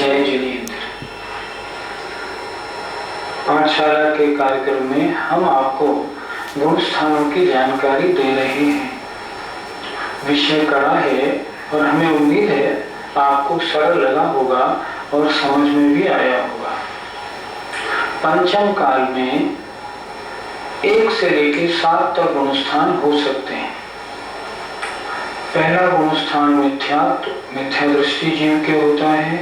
जय जिनेंद्र। पाठशाला के कार्यक्रम में हम आपको गुण स्थानों की जानकारी दे रहे हैं। विषय कड़ा है और हमें उम्मीद है आपको सरल लगा होगा और समझ में भी आया होगा। पंचम काल में 1 से लेकर 7 तक गुण स्थान हो सकते हैं। पहला गुण स्थान मिथ्या दृष्टि जीव के होता है।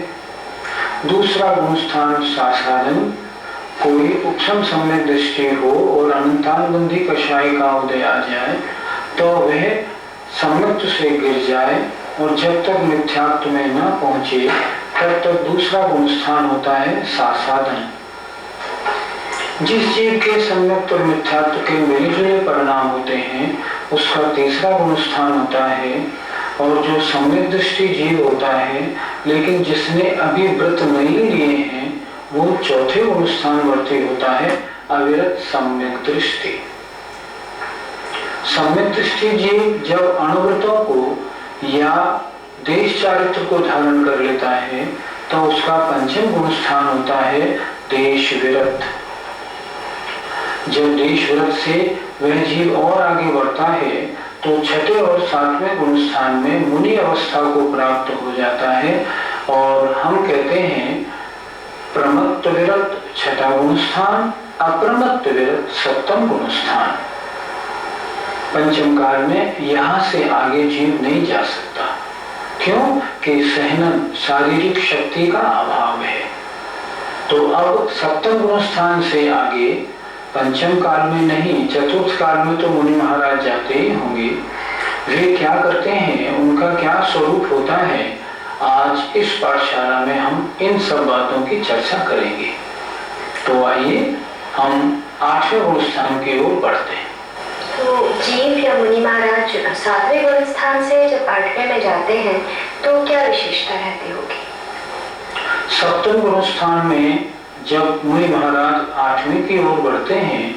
दूसरा गुण स्थान सासादन, कोई उपशम सम्यक दृष्टि हो और अनंतानुबंधी कषाय का उदय आ जाए तो वह सम्यक्त से गिर जाए और जब तक मिथ्यात्व में न पहुंचे तब तक दूसरा गुण स्थान होता है सासादन। जिस जीव के सम्यक्त और मिथ्यात्व के मिले जुले परिणाम होते हैं उसका तीसरा गुण स्थान होता है। और जो सम्यक दृष्टि जीव होता है लेकिन जिसने अभी व्रत नहीं लिए हैं वो चौथे गुण स्थान वर्ती होता है अविरत सम्यक दृष्टि। सम्यक दृष्टि जीव जब अणुव्रतों को या देश चारित्र को धारण कर लेता है तो उसका पंचम गुण स्थान होता है देश विरत। जब देश विरत से वह जीव और आगे बढ़ता है तो छठे और 7वें गुण स्थान में मुनि अवस्था को प्राप्त हो जाता है और हम कहते हैं प्रमत्त विरत छठा गुण स्थान, अप्रमत्त विरत 7वां गुण स्थान। पंचम काल में यहाँ से आगे जीव नहीं जा सकता। क्यों? कि सहनन शारीरिक शक्ति का अभाव है। तो अब 7वें गुण स्थान से आगे पंचम काल में नहीं, चतुर्थ काल में तो मुनि महाराज जाते ही होंगे। वे क्या करते हैं, उनका क्या स्वरूप होता है, आज इस पाठशाला में हम इन सब बातों की चर्चा करेंगे। तो आइए हम 8वें गुण स्थान की ओर बढ़ते हैं। तो जीव या मुनि महाराज 7वें गुण स्थान से जब 8वें में जाते हैं तो क्या विशेषता रहती होगी? 7वें गुण स्थान में जब मुनि महाराज 8वें की ओर बढ़ते हैं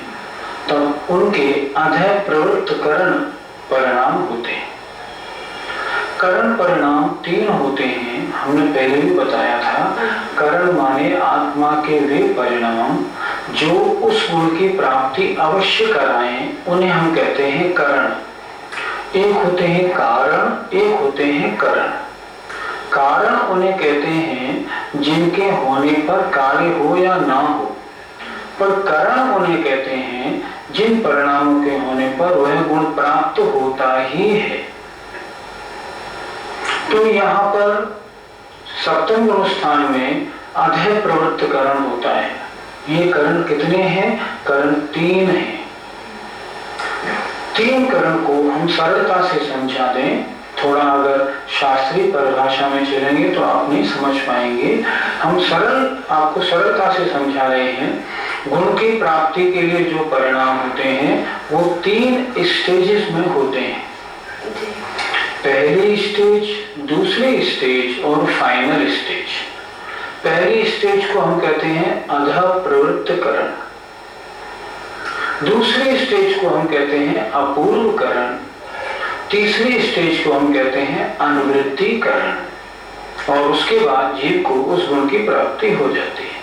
तब उनके अधः प्रवृत्त करण परिणाम होते हैं। करण परिणाम 3 होते हैं। हमने पहले भी बताया था, करण माने आत्मा के वे परिणाम जो उस गुण की प्राप्ति अवश्य कराएं, उन्हें हम कहते हैं करण। एक होते हैं कारण, एक होते हैं करण। कारण उन्हें कहते हैं जिनके होने पर कार्य हो या ना हो, पर करण उन्हें कहते हैं जिन परिणामों के होने पर वह गुण प्राप्त होता ही है। तो यहाँ पर 7वें गुण स्थान में अधः प्रवृत्त करण होता है। ये करण कितने हैं? करण 3 हैं। 3 करण को हम सरलता से समझा दें। थोड़ा अगर शास्त्रीय परिभाषा में चलेंगे तो आप नहीं समझ पाएंगे। हम आपको सरलता से समझा रहे हैं। गुण की प्राप्ति के लिए जो परिणाम होते हैं वो 3 स्टेजेस में होते हैं। पहली स्टेज, दूसरी स्टेज और फाइनल स्टेज। पहली स्टेज को हम कहते हैं अधः प्रवृत्त करण, दूसरी स्टेज को हम कहते हैं अपूर्व करण, तीसरी स्टेज को हम कहते हैं अनुवृत्ति करण और उसके बाद जीव को उस गुण की प्राप्ति हो जाती है।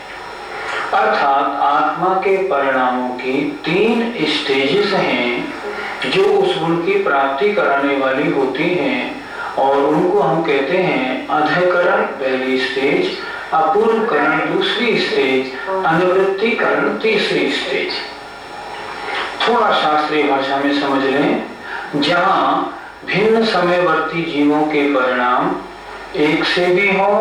अर्थात आत्मा के परिणामों की 3 स्टेजेस हैं जो उस गुण की प्राप्ति कराने वाली होती हैं और उनको हम कहते हैं अधःकरण पहली स्टेज, अपूर्व करण दूसरी स्टेज, अनुवृत्ति करण तीसरी स्टेज। थोड़ा शास्त्रीय भाषा में समझ लें, जहां भिन्न समयवर्ती जीवों के परिणाम एक से भी हो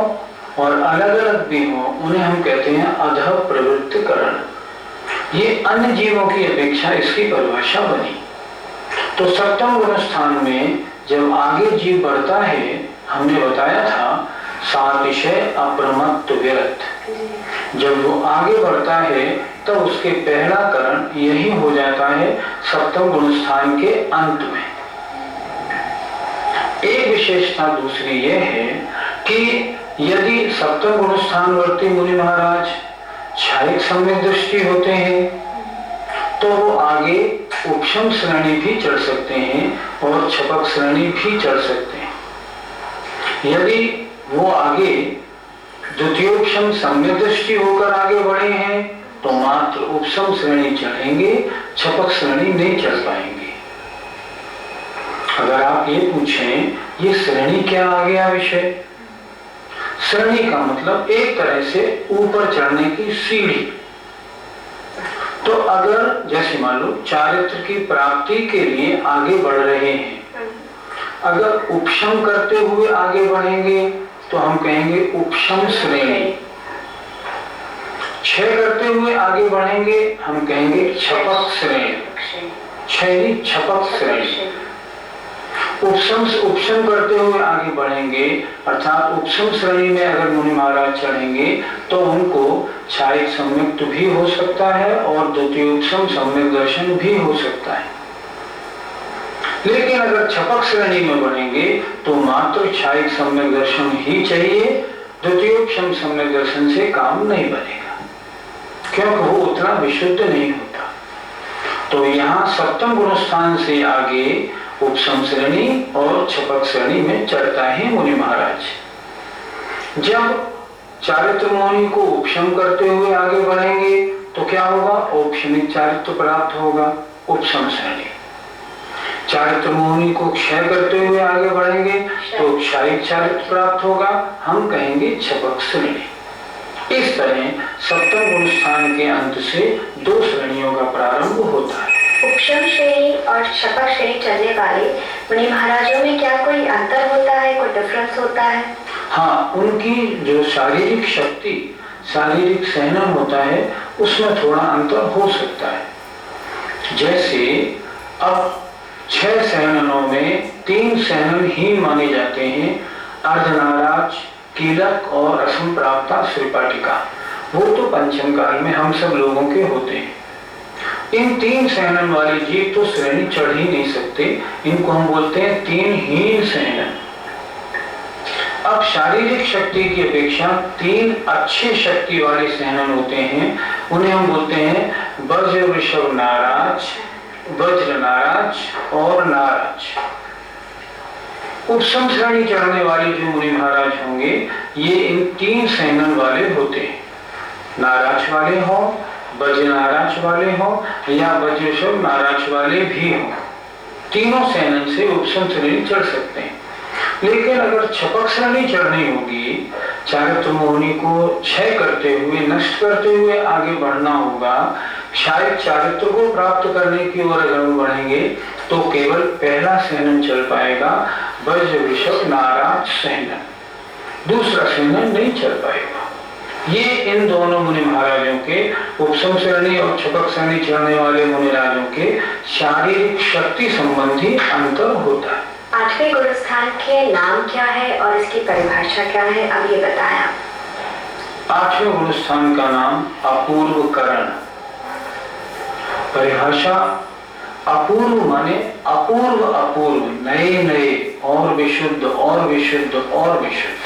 और अलग अलग भी हो उन्हें हम कहते हैं अधः प्रवृत्त करण। ये अन्य जीवों की अपेक्षा इसकी परिभाषा बनी। तो 7वें गुण स्थान में जब आगे जीव बढ़ता है, हमने बताया था सातिशय अप्रमत्त विरत। जब वो आगे बढ़ता है तब उसके पहला करण यही हो जाता है 7वें गुण स्थान के अंत में। एक विशेषता दूसरी यह है कि यदि 7वें गुण स्थान वर्ती मुनि महाराज क्षायिक सम्यक दृष्टि होते हैं तो वो आगे उपशम श्रेणी भी चढ़ सकते हैं और छपक श्रेणी भी चढ़ सकते हैं। यदि वो आगे द्वितीयोपम सम्यक दृष्टि होकर आगे बढ़े हैं तो मात्र उपसम श्रेणी चढ़ेंगे, छपक श्रेणी नहीं चढ़ पाएंगे। अगर आप ये पूछें ये श्रेणी क्या आ गया विषय, श्रेणी का मतलब एक तरह से ऊपर चढ़ने की सीढ़ी। तो अगर जैसे मान लो चारित्र की प्राप्ति के लिए आगे बढ़ रहे हैं, अगर उपशम करते हुए आगे बढ़ेंगे तो हम कहेंगे उपशम श्रेणी, क्षय करते हुए आगे बढ़ेंगे हम कहेंगे छपक श्रेणी, क्षय छपक श्रेणी। उपशम करते हुए आगे बढ़ेंगे अर्थात उपशम श्रेणी में अगर मुनि महाराज चढ़ेंगे तो उनको क्षायिक सम्यक भी हो सकता है और द्वितीयोपम सम्यक दर्शन भी हो सकता है। लेकिन अगर छपक श्रेणी में बढ़ेंगे तो मात्र क्षायिक सम्यक दर्शन ही चाहिए, द्वितीयोपम सम्यक दर्शन से काम नहीं बनेगा क्योंकि वो उतना विशुद्ध नहीं होता। तो यहाँ सप्तम गुण स्थान से आगे उपसम श्रेणी और छपक श्रेणी में चढ़ता है मुनि महाराज। जब चारित्र मुनि को उपशम करते हुए आगे बढ़ेंगे तो क्या होगा, औपशमिक चारित्र प्राप्त होगा, उपसम श्रेणी। चारित्र मुनि को क्षय करते हुए आगे बढ़ेंगे तो क्षायिक चारित्र प्राप्त होगा, हम कहेंगे छपक श्रेणी। इस तरह सप्तम गुण स्थान के अंत से 2 श्रेणियों का प्रारंभ होता है। उपशम श्रेणी और छपक श्रेणी चलने वाले मुनि महाराजों में क्या कोई अंतर होता है, कोई डिफरेंस होता है? हाँ, उनकी जो शारीरिक शक्ति, शारीरिक सहनन होता है उसमें थोड़ा अंतर हो सकता है। जैसे अब 6 सहननों में 3 सहनन ही माने जाते हैं, अर्धनाराज, कीलक और असंप्राप्ता श्रीपाटिका। वो तो पंचम काल में हम सब लोगों के होते हैं। इन 3 सहनन वाले जीव तो श्रेणी चढ़ ही नहीं सकते, इनको हम बोलते हैं 3 हीन सहनन। अब शारीरिक शक्ति की अपेक्षा 3 अच्छे शक्ति वाले सहनन होते हैं, उन्हें हम बोलते हैं वज्र वृषभ नाराज, वज्र नाराज और नाराज। उपसम श्रेणी चढ़ने वाले जो मुनि महाराज होंगे ये इन 3 सहनन वाले होते हैं, नाराज वाले हो, वज्र नाराज वाले हो या वज्र नाराज वाले भी हो, तीनों सहनन से उपसम श्रेणी चढ़ सकते हैं। लेकिन अगर छपक श्रेणी चढ़नी होगी, चारित्र मुनि को क्षय करते हुए, नष्ट करते हुए आगे बढ़ना होगा, शायद चारित्र को प्राप्त करने की ओर अगर बढ़ेंगे तो केवल पहला सहनन चल पाएगा, वज्र वृषभ नाराज सहनन, दूसरा सहनन नहीं चल पाएगा। ये इन दोनों मुनि महाराजों के, उपसम श्रेणी और छपक श्रेणी चढ़ने वाले मुनि राजों के शारीरिक शक्ति संबंधी अंतर होता है। 8वें गुण स्थान के नाम क्या है और इसकी परिभाषा क्या है, अब ये बताया। 8वें गुण स्थान का नाम अपूर्व करण। परिभाषा अपूर्व माने अपूर्व, अपूर्व नए नए और विशुद्ध और विशुद्ध और विशुद्ध।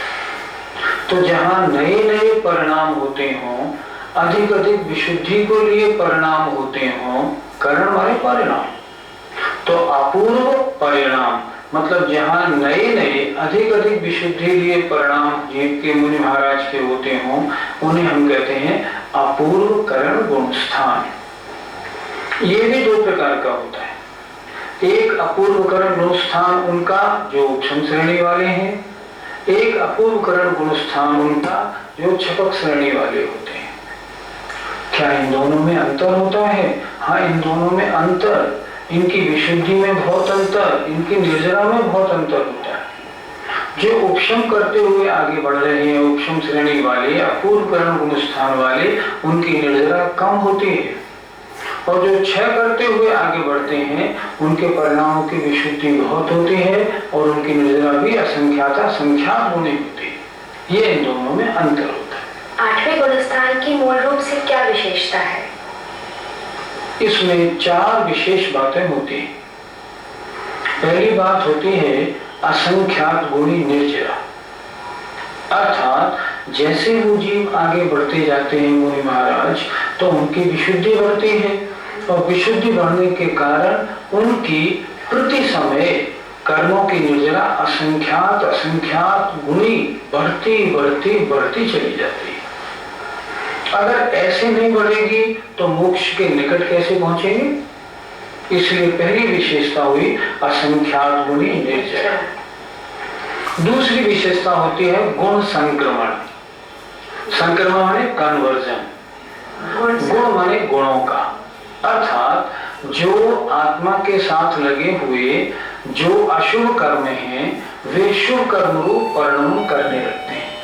तो जहाँ नए नए परिणाम होते हों, अधिक अधिक विशुद्धि को लिए परिणाम होते हों, करण माने परिणाम, तो अपूर्व परिणाम मतलब जहाँ नए नए अधिक अधिक विशुद्धि लिए परिणाम जीव के मुनि महाराज के होते हों, उन्हें हम कहते हैं अपूर्व करण गुण स्थान। ये भी 2 प्रकार का होता है, एक अपूर्व करण गुण स्थान उनका जो उपसम श्रेणी वाले हैं, एक अपूर्व करण गुण स्थान उनका जो छपक श्रेणी वाले होते हैं। क्या इन दोनों में अंतर होता है? हाँ, इन दोनों में अंतर, इनकी विशुद्धि में बहुत अंतर, इनकी निर्जरा में बहुत अंतर होता है। जो उपशम करते हुए आगे बढ़ रहे हैं, उपशम श्रेणी वाले, अपूर्व करण गुण स्थान वाले, उनकी निर्जरा कम होती है, और जो क्षय करते हुए आगे बढ़ते हैं उनके परिणामों की विशुद्धि बहुत होती है और उनकी निर्जरा भी असंख्याता संख्यात होनी होती है। ये इन दोनों में अंतर होता है। 8वें गुण स्थान की मूल रूप से क्या विशेषता है? इसमें 4 विशेष बातें होती हैं। पहली बात होती है असंख्यात गुणी निर्जरा, अर्थात जैसे वो जीव आगे बढ़ते जाते हैं मुनि महाराज तो उनकी विशुद्धि बढ़ती है, और विशुद्धि बढ़ने के कारण उनकी प्रति समय कर्मों की निर्जरा असंख्यात असंख्यात गुणी बढ़ती बढ़ती बढ़ती चली जाती है। अगर ऐसे नहीं बढ़ेगी तो मोक्ष के निकट कैसे पहुंचेंगे? इसलिए पहली विशेषता हुई असंख्यात गुणी निर्जरा। दूसरी विशेषता होती है गुण संक्रमण। संक्रमण माने कन्वर्जन, गुण माने गुणों का, अर्थात जो आत्मा के साथ लगे हुए जो अशुभ कर्म हैं वे शुभ कर्म रूप परिणाम करने लगते हैं।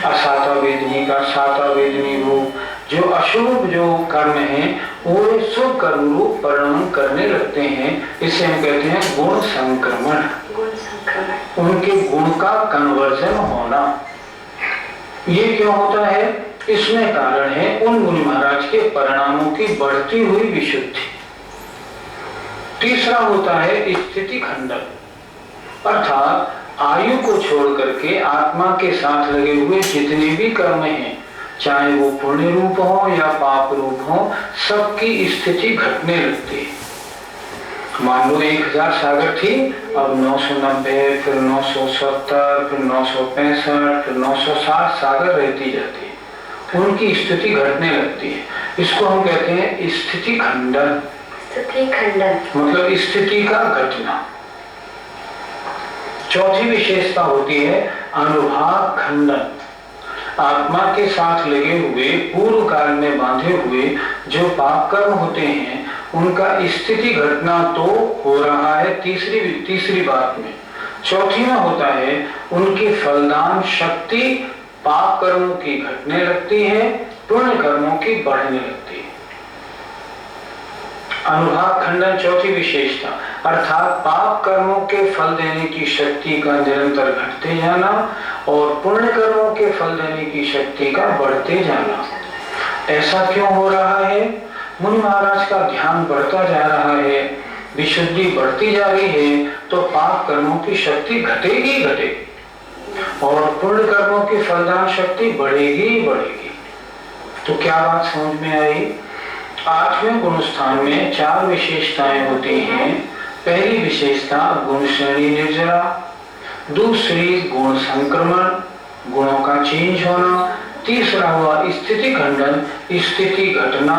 असाता वेदनी का साता वेदनी रूप जो अशुभ जो कर्म हैं वो शुभ कर्म रूप परिणाम करने लगते हैं। इसे हम कहते हैं गुण संक्रमण। उनके गुण का कन्वर्जन होना। ये क्यों होता है? इसमें कारण है उन मुनि महाराज के परिणामों की बढ़ती हुई विशुद्धि। तीसरा होता है स्थिति खंडन, अर्थात आयु को छोड़ करके आत्मा के साथ लगे हुए जितने भी कर्म हैं, चाहे वो पुण्य रूप हो या पाप रूप हो, सबकी स्थिति घटने लगती है। मान लो 1000 सागर थी, अब 990, फिर 970, फिर 965, फिर 960 सागर रहती जाती है, उनकी स्थिति घटने लगती है। इसको हम कहते हैं स्थिति खंडन। स्थिति खंडन मतलब स्थिति का घटना। चौथी विशेषता होती है अनुभाग खंडन। आत्मा के साथ लगे हुए पूर्व काल में बांधे हुए जो पाप कर्म होते हैं उनका स्थिति घटना तो हो रहा है तीसरी बात में। चौथी में होता है उनकी फलदान शक्ति पाप कर्मों की घटने लगती है, पुण्य कर्मों की बढ़ने लगती है। अनुभाग खंडन चौथी विशेषता, अर्थात पाप कर्मों के फल देने की शक्ति का निरंतर घटते जाना और पुण्य कर्मों के फल देने की शक्ति का बढ़ते जाना। ऐसा क्यों हो रहा है? मुनि महाराज का ध्यान बढ़ता जा रहा है, विशुद्धि बढ़ती जा रही है, तो पाप कर्मों की शक्ति घटेगी और पुण्य कर्मों की फलदान शक्ति बढ़ेगी। तो क्या बात समझ में आई? 8वें गुण स्थान में 4 विशेषताएं होती हैं। पहली विशेषता गुण श्रेणी निर्जरा, दूसरी गुण संक्रमण, गुणों का चेंज होना, तीसरा हुआ स्थिति खंडन, स्थिति घटना,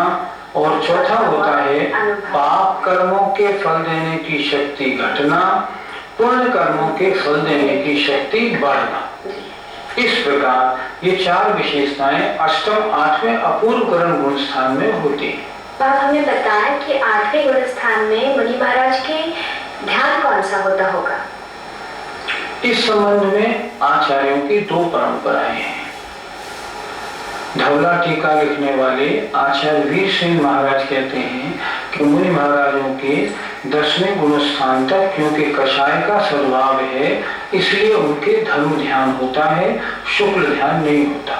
और चौथा होता है पाप कर्मों के फल देने की शक्ति घटना, पुण्य कर्मों के फल देने की शक्ति बढ़ना। इस प्रकार ये 4 विशेषताएं अष्टम 8वें अपूर्व करण गुण स्थान में होती हैं। बात हमने बताया कि 8वें गुण स्थान में मुनि महाराज के ध्यान कौन सा होता होगा? इस संबंध में आचार्यों की 2 परंपराएं हैं। धवला टीका लिखने वाले आचार्य वीर सिंह महाराज कहते हैं कि मुनि महाराजों के 10वें गुण स्थान तक क्योंकि कषाय का स्वभाव है इसलिए उनके धर्म ध्यान होता है, शुक्ल ध्यान नहीं होता।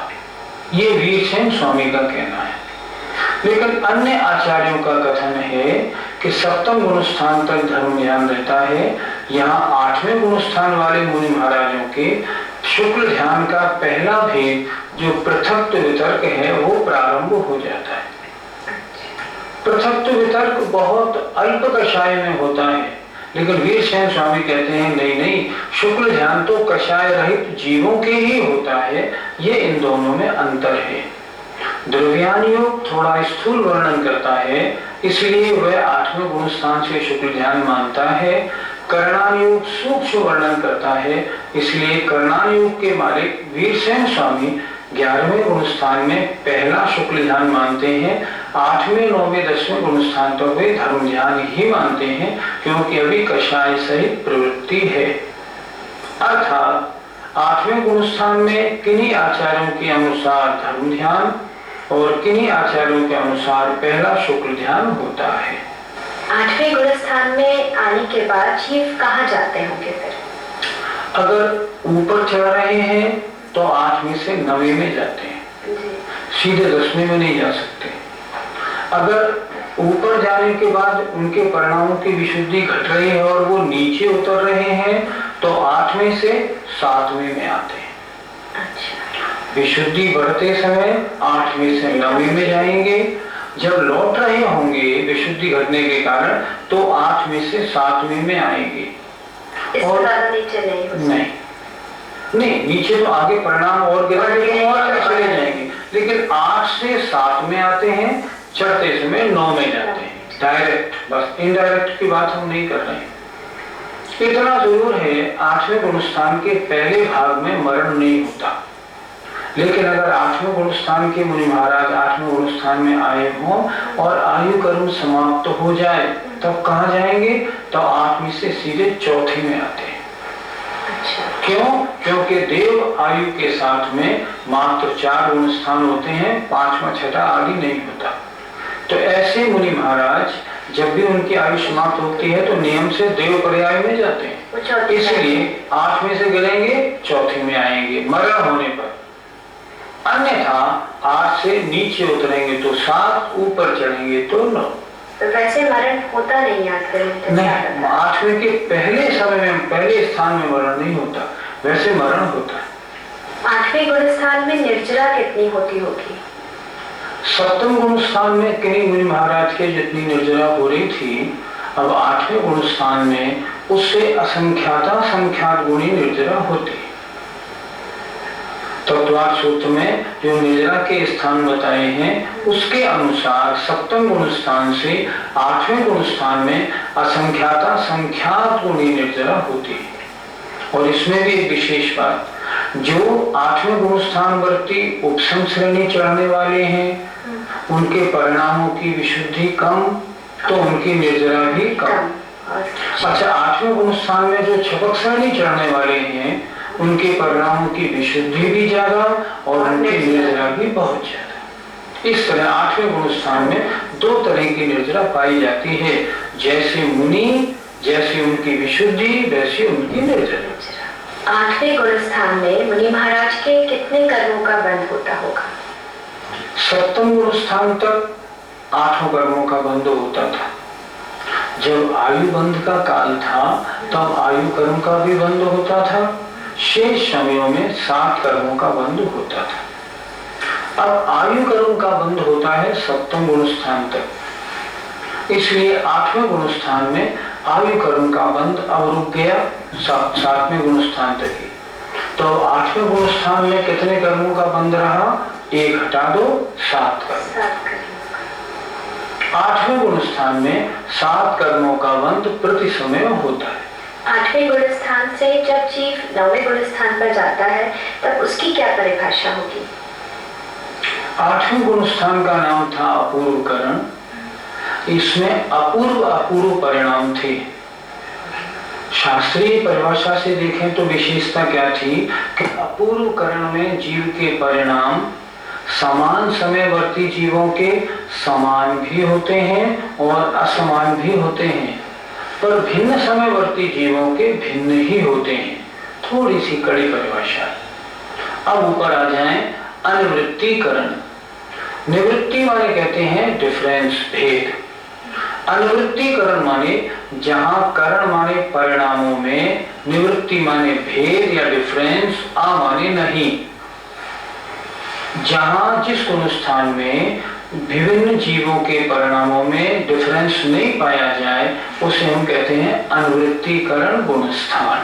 ये वीर सिंह स्वामी का कहना है। लेकिन अन्य आचार्यों का कथन है कि 7वें गुण स्थान तक धर्म ध्यान रहता है। यहाँ 8वें गुण स्थान वाले मुनि महाराजों के शुक्ल ध्यान का पहला भेद जो पृथक्त्व वितर्क है वो प्रारंभ हो जाता है। पृथक्त्व वितर्क बहुत अल्प कषाय में होता है, लेकिन वीर सेन स्वामी कहते हैं नहीं, शुक्ल ध्यान तो कषाय रहित जीवों के ही होता है। ये इन दोनों में अंतर है। द्रव्यान योग थोड़ा स्थूल वर्णन करता है, इसलिए वह 8वें गुण स्थान से शुक्ल ध्यान मानता है। कर्णान योग सूक्ष्म वर्णन करता है, इसलिए कर्णान योग के मालिक वीर सेन स्वामी 11वें गुण स्थान में पहला शुक्ल ध्यान मानते हैं। 8वें 9वें 10वें गुण स्थान तो वे धर्म ध्यान ही मानते हैं, क्योंकि अभी कषाय सहित प्रवृत्ति है। अर्थात 8वें गुण स्थान में किन्हीं आचार्यों के अनुसार धर्म ध्यान और किन्हीं आचार्यों के अनुसार पहला शुक्ल ध्यान होता है। 8वें गुण स्थान में आने के बाद जीव कहाँ जाते होंगे फिर? अगर ऊपर चढ़ रहे हैं तो 8वें से 9वें में जाते हैं, सीधे 10वें में नहीं जा सकते। अगर ऊपर जाने के बाद उनके परिणामों की विशुद्धि घट रही है और वो नीचे उतर रहे हैं तो 8वें से 7वें में आते हैं। अच्छा। विशुद्धि बढ़ते समय 8वें से 9वें में जाएंगे। जब लौट रहे होंगे विशुद्धि घटने के कारण तो 8वें से 7वें में आएंगे। इससे ज्यादा नीचे नहीं हो सकता। नहीं, नीचे तो आगे परिणाम और गिरेंगे और आगे चले जाएंगे, लेकिन 8 से 7 में आते हैं, चढ़ते समय 9 में जाते हैं डायरेक्ट। बस इनडायरेक्ट की बात हम नहीं कर रहे हैं। इतना जरूर है, 8वें गुणस्थान के पहले भाग में मरण नहीं होता, लेकिन अगर 8वें गुणस्थान के मुनि महाराज 8वें गुणस्थान में आए हों और आयु कर्म समाप्त हो जाए, तब कहाँ जाएंगे? तो 8वीं से सीधे 4थी में आते हैं। क्यों? क्योंकि देव आयु के साथ में मात्र 4 गुणस्थान होते हैं, 5वां 6ठा आदि नहीं होता। तो ऐसे मुनि महाराज जब भी उनकी आयु समाप्त होती है तो नियम से देव पर्याय में जाते हैं, इसलिए 8वें से गिरेंगे 4थी में आएंगे मरण होने पर। अन्यथा 8 से नीचे उतरेंगे तो 7, ऊपर चढ़ेंगे तो 9। तो वैसे मरण होता नहीं नहीं, 8वें के पहले समय में पहले स्थान में मरण नहीं होता, वैसे मरण होता है। 8वें गुणस्थान में निर्जरा कितनी होती होगी? 7वें गुणस्थान में कई मुनि महाराज के जितनी निर्जरा हो रही थी, अब 8वें गुणस्थान में उससे असंख्याता संख्यात गुणी निर्जरा होती। तत्वार्थ सूत्र में जो निर्जरा के स्थान बताए हैं उसके अनुसार 7वें गुणस्थान से 8वें गुणस्थान में असंख्याता संख्यात गुणी निर्जरा होती है। और इसमें भी एक विशेष बात, जो 8वें गुणस्थान वर्ती उपसम श्रेणी चढ़ने वाले हैं उनके परिणामों की विशुद्धि कम, तो उनकी निर्जरा भी कम। अच्छा, 8वें गुणस्थान में जो छपक श्रेणी चढ़ने वाले हैं उनके परिणामों की विशुद्धि भी ज्यादा और उनकी निर्जरा भी बहुत ज्यादा। इस तरह 8वें गुणस्थान में 2 तरह की निर्जरा पाई जाती है, जैसे मुनि, जैसे उनकी विशुद्धि, वैसे उनकी निर्जरा। 8वें गुणस्थान में मुनि महाराज के कितने कर्मों का बंध होता होगा? 7वें गुणस्थान तक 8 कर्मों का बंध होता था। जब आयु बंध का काल था तब आयु कर्म का भी बंध होता था, शेष समयों में 7 कर्मों का बंध होता था। अब आयु कर्म का बंध होता है 7वें गुणस्थान तक, इसलिए 8वें गुणस्थान में आयु कर्म का बंध अब रुक गया 7वें गुणस्थान तक ही। तो 8वें गुणस्थान में कितने कर्मों का बंध रहा? 1 हटा दो, 7 कर्म। 8वें गुणस्थान में 7 कर्मों का बंध प्रति समय होता है। 8वें गुणस्थान से जब जीव 9वें गुणस्थान पर जाता है तब उसकी क्या परिभाषा होगी? 8वें गुणस्थान का नाम था अपूर्व करण। इसमें अपूर्व परिणाम थे। शास्त्रीय परिभाषा से देखें तो विशेषता क्या थी कि अपूर्व करण में जीव के परिणाम समान समयवर्ती जीवों के समान भी होते हैं और असमान भी होते हैं, पर भिन्न समयवर्ती जीवों के भिन्न ही होते हैं। थोड़ी सी कड़ी परिभाषा। अब ऊपर आ जाएं, अनुवृत्तिकरण। निवृत्ति माने कहते हैं डिफरेंस, भेद। अनुवृत्तिकरण माने जहां करण माने परिणामों में, निवृत्ति माने भेद या डिफरेंस, आ माने नहीं। जहां जिस गुणस्थान में विभिन्न जीवों के परिणामों में डिफरेंस नहीं पाया जाए उसे हम कहते हैं अनुवृत्तिकरण गुणस्थान।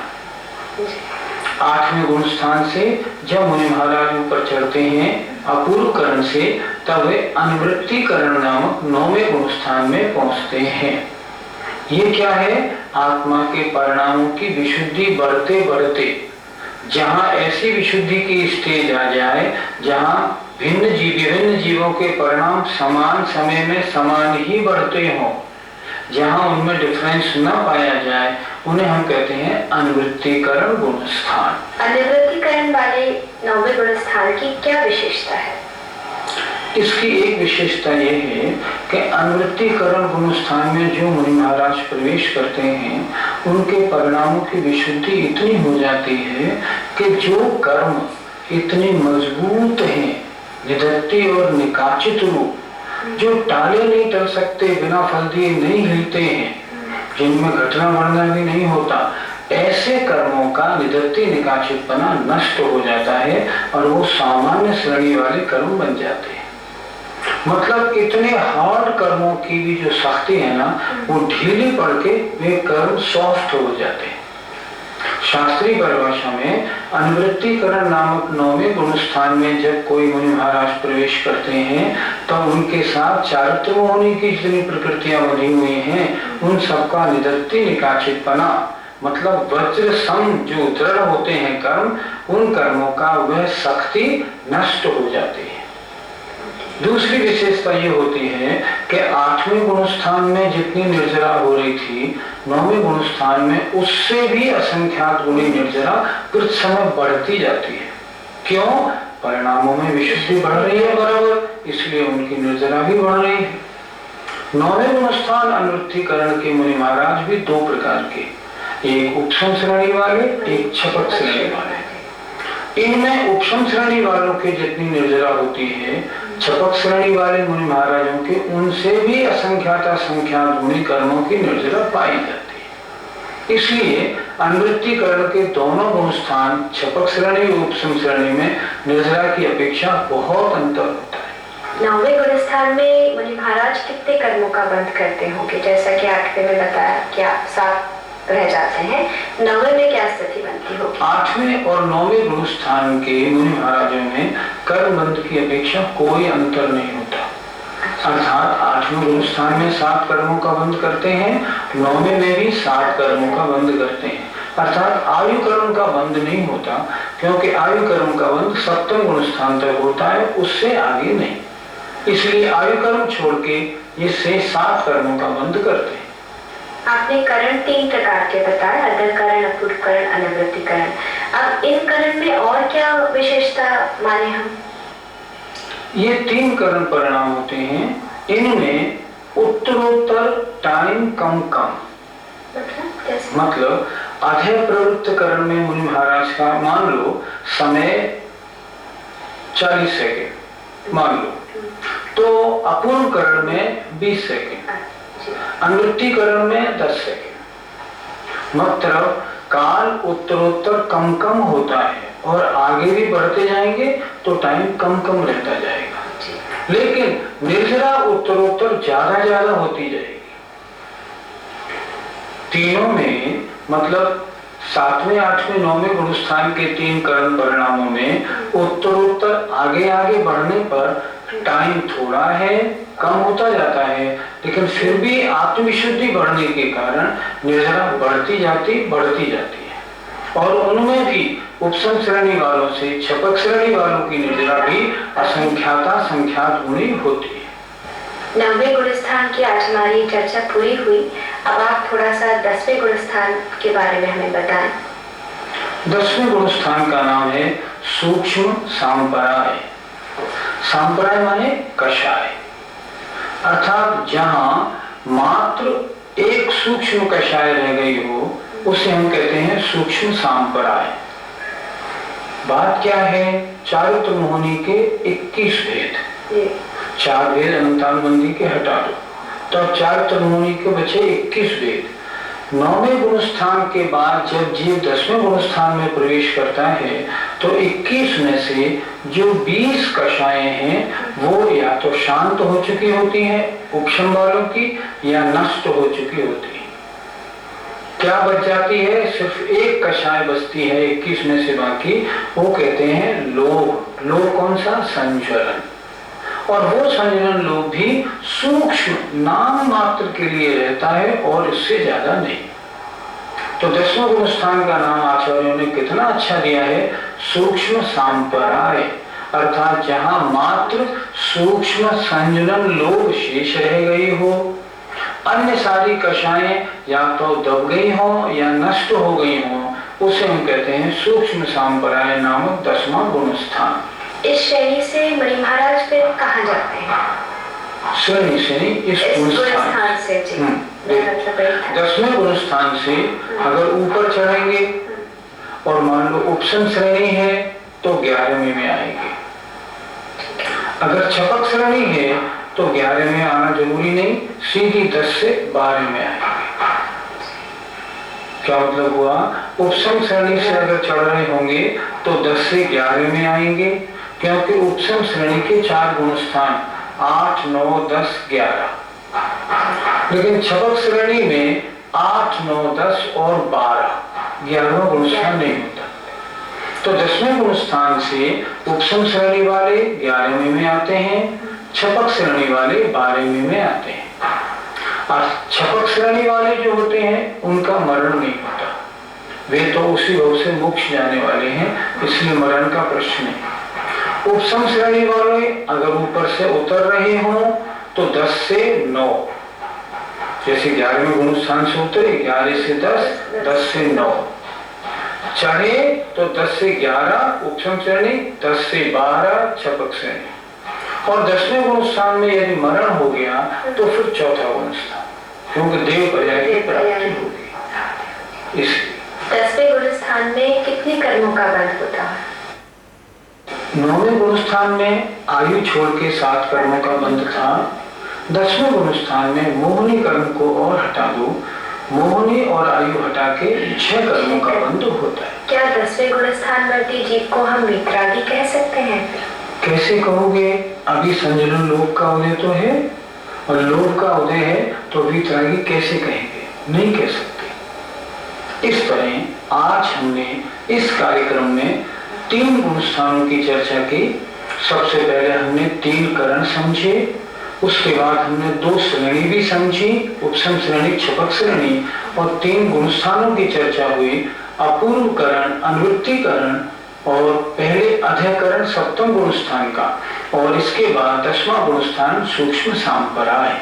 8वें गुणस्थान से जब मुनि महाराज ऊपर चढ़ते हैं अपूर्व करण से, तब वे अनुवृत्तिकरण नामक 9वें गुणस्थान में पहुंचते हैं। ये क्या है? आत्मा के परिणामों की विशुद्धि बढ़ते बढ़ते, जहां ऐसी विशुद्धि की स्टेज आ जाए जहां विभिन्न जीवों के परिणाम समान समय में समान ही बढ़ते हों, जहां उनमें डिफरेंस न पाया जाए, उन्हें हम कहते हैं अनुवृत्तिकरण गुणस्थान। अनुवृत्तिकरण वाले 9वें गुणस्थान की क्या विशेषता है? इसकी एक विशेषता यह है कि अनुवृत्तिकरण गुणस्थान में जो मुनि महाराज प्रवेश करते हैं उनके परिणामों की विशुद्धि इतनी हो जाती है कि जो कर्म इतने मजबूत हैं, निधत्ती और निकाचित रूप, जो टाले नहीं टल सकते, बिना फल दिए नहीं हिलते हैं, जिनमें घटना बढ़ना भी नहीं होता, ऐसे कर्मों का निधत्ती निकाचितपना नष्ट हो जाता है और वो सामान्य श्रेणी वाले कर्म बन जाते हैं। मतलब इतने हार्ड कर्मों की भी जो सख्ती है ना, वो ढीली पड़ के वे कर्म सॉफ्ट हो जाते हैं। शास्त्रीय परिभाषा में अनुवृत्तिकरण नामक 9वें गुण स्थान में जब कोई मुनि महाराज प्रवेश करते हैं तो उनके साथ चारित्र होने की जितनी प्रकृतियां बनी हुई हैं उन सबका निदत्ति निकाचितपना मतलब वज्र सम जो दृढ़ होते हैं कर्म, उन कर्मों का वह शक्ति नष्ट हो जाती है। दूसरी विशेषता ये होती है कि 8वें गुण स्थान में जितनी निर्जरा हो रही थी 9वें गुण स्थान में उससे भी असंख्यात गुणी निर्जरा कुछ समय बढ़ती जाती है। क्यों? परिणामों में विशुद्धि बढ़ रही है बराबर, इसलिए उनकी निर्जरा भी बढ़ रही है। 9वें गुण स्थान अनुवृत्तिकरण के मुनि महाराज भी दो प्रकार के, एक उपशम श्रेणी वाले, एक छपक श्रेणी वाले। इनमें उपशम श्रेणी वालों के जितनी निर्जरा होती है छपक श्रेणी वाले मुनि महाराजों के उनसे भी असंख्यात गुणी कर्मों की निर्जरा पाई जाती है। इसलिए अनुवृत्तिकरण के दोनों गुण स्थान छपक श्रेणी और उपशम श्रेणी में निर्जरा की अपेक्षा बहुत अंतर होता है। 9वें गुण स्थान में मुनि महाराज कितने कर्मों का बंध करते होंगे? जैसा कि 8वें में बताया क्या 7 रह जाते हैं, 9वें में क्या स्थिति बनती होगी? 8वें और 9वें गुण स्थान के मुनि महाराजों में कर्म बंध की अपेक्षा कोई अंतर नहीं होता। अर्थात 8वें गुण स्थान में 7 कर्मों का बंध करते हैं, 9वें में भी 7 कर्मों का बंध करते हैं। अर्थात आयु कर्म का बंध नहीं होता, क्योंकि आयु कर्म का बंध 7वें गुण स्थान तक होता है, उससे आगे नहीं। इसलिए आयु कर्म छोड़ के ये से 7 कर्मों का बंध करते हैं। आपने करण 3 प्रकार के बताए, अधःकरण, अपूर्वकरण, अनवृत्तिकरण। अब इन करण में और क्या विशेषता माने हम? ये 3 करण परिणाम होते हैं, इनमें उत्तरोत्तर टाइम कम मतलब अधः प्रवृत्त करण में मुनि महाराज का मान लो समय 40 सेकेंड मान लो, तो अपूर्व करण में 20 सेकेंड, अनुवृत्तिकरण में 10 सेकेंड। मतलब काल उत्तरोत्तर कम कम होता है और आगे भी बढ़ते जाएंगे तो टाइम कम कम रहता जाएगा, लेकिन निर्जरा उत्तरोत्तर ज्यादा होती जाएगी। तीनों में मतलब 7वें, 8वें, 9वें गुण स्थान के 3 करण परिणामों में उत्तरोत्तर आगे बढ़ने पर टाइम थोड़ा है, कम होता जाता है, लेकिन फिर भी आत्मविशुद्धि बढ़ने के कारण निर्जरा बढ़ती जाती है। और उनमें भी उपशम श्रेणी वालों से छपक श्रेणी वालों की निर्जरा भी असंख्यात गुणी होती है। 9वें गुण स्थान की आज हमारी चर्चा पूरी हुई। अब आप थोड़ा सा 10वें गुण स्थान के बारे में हमें बताएं। 10वें गुण स्थान का नाम है सूक्ष्म सांपराय। सांपराय माने कषाय, अर्थात जहां मात्र एक सूक्ष्म कषाय रह गई हो उसे हम कहते हैं सूक्ष्म सांपराय। बात क्या है? चारित्र मोहनी के 21 भेद, 4 भेद अनंतानुबंधी के हटा दो तो चारित्र मोहनी के बचे 21 भेद। 9वें गुण स्थान के बाद जब जीव 10वें गुण स्थान में प्रवेश करता है तो 21 में से जो 20 कषाएं हैं वो या तो शांत हो चुकी होती हैं उपशम वालों की, या नष्ट हो चुकी होती है। क्या बच जाती है? सिर्फ एक कषाय बचती है 21 में से बाकी, वो कहते हैं लोभ। लोभ कौन सा? संज्वलन। और वो संज्वलन लोभ भी सूक्ष्म नाम मात्र के लिए रहता है और इससे ज्यादा नहीं। तो 10वें गुण स्थान का नाम आचार्यों ने कितना अच्छा दिया है, सूक्ष्म सांपराय, अर्थात जहां मात्र सूक्ष्म संज्वलन लोभ शेष रह गई हो, अन्य सारी कषाएं या तो दब गई हो या नष्ट हो गई हो, उसे हम कहते हैं सूक्ष्म सांपराय नामक 10वां गुण स्थान। इस श्रेणी से मुनि महाराज फिर कहाँ जाते हैं? श्रेणी से इस गुण स्थान से 10वें गुण स्थान से अगर ऊपर चढ़ेंगे और मान लो उपशम श्रेणी है तो 11वें में आएंगे। अगर छपक श्रेणी है तो 11वें में आना जरूरी नहीं, सीधी 10 से 12 में आएंगे। क्या मतलब हुआ? उपशम श्रेणी से अगर चढ़ रहे होंगे तो 10 से 11 में आएंगे, क्योंकि उपशम श्रेणी के 4 गुण स्थान 8, 9, 10, 11, लेकिन छपक श्रेणी में 8, 9, 10 और 12 11वां गुण स्थान नहीं होता। तो 10वें गुण स्थान से उपसम श्रेणी वाले 11वें में आते हैं, छपक श्रेणी वाले 12वें में आते हैं। और छपक श्रेणी वाले जो होते हैं उनका मरण नहीं होता, वे तो उसी भाव से मोक्ष जाने वाले हैं, इसलिए मरण का प्रश्न नहीं। उपसम श्रेणी वाले अगर ऊपर से उतर रहे हों तो 10 से 9, जैसे 11वें गुण स्थान से उतरे 11 से 10, 10 से 9, चढ़े तो 10 से 11 उपसम श्रेणी, 10 से 12 छपक श्रेणी, और 10वें गुण स्थान में यदि मरण हो गया तो फिर चौथा गुण स्थान, क्योंकि देव पर्याय की प्राप्ति होगी। इसलिए 10वें गुण स्थान में कितने कर्मों का बंध होता है? 9वें गुण स्थान में आयु छोड़ के 7 कर्मों का बंध था। 10वें गुण स्थान में मोहनी कर्म को और हटा दो, मोहनी और आयु हटा के 6 कर्मों का बंध होता है। क्या 10वें गुण स्थान वर्ती जीव को हम वितरागी कह सकते हैं? कैसे कहोगे? अभी संजलन लोक का उदय तो है, और लोक का उदय है तो वितरागी कैसे कहेंगे? नहीं कह सकते। इस तरह आज हमने इस कार्यक्रम में 3 गुण स्थानों की चर्चा की। सबसे पहले हमने 3 करण समझे, उसके बाद हमने 2 श्रेणी भी समझी, उपसम श्रेणी, छपक श्रेणी, और 3 गुण स्थानों की चर्चा हुई, अपूर्व करण, अनुवृत्ति करण, और पहले अध्ययकरण 7वें गुण स्थान का, और इसके बाद 10वां गुण स्थान सूक्ष्म सांपरा है।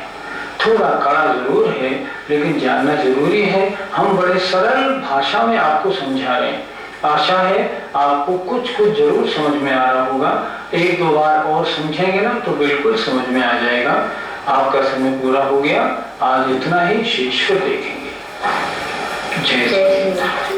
थोड़ा कड़ा जरूर है लेकिन जानना जरूरी है। हम बड़े सरल भाषा में आपको समझा रहे हैं। आशा है आपको कुछ कुछ जरूर समझ में आ रहा होगा। 1-2 बार और समझेंगे ना तो बिल्कुल समझ में आ जाएगा। आपका समय पूरा हो गया। आज इतना ही, शेष को देखेंगे। जय श्री राम।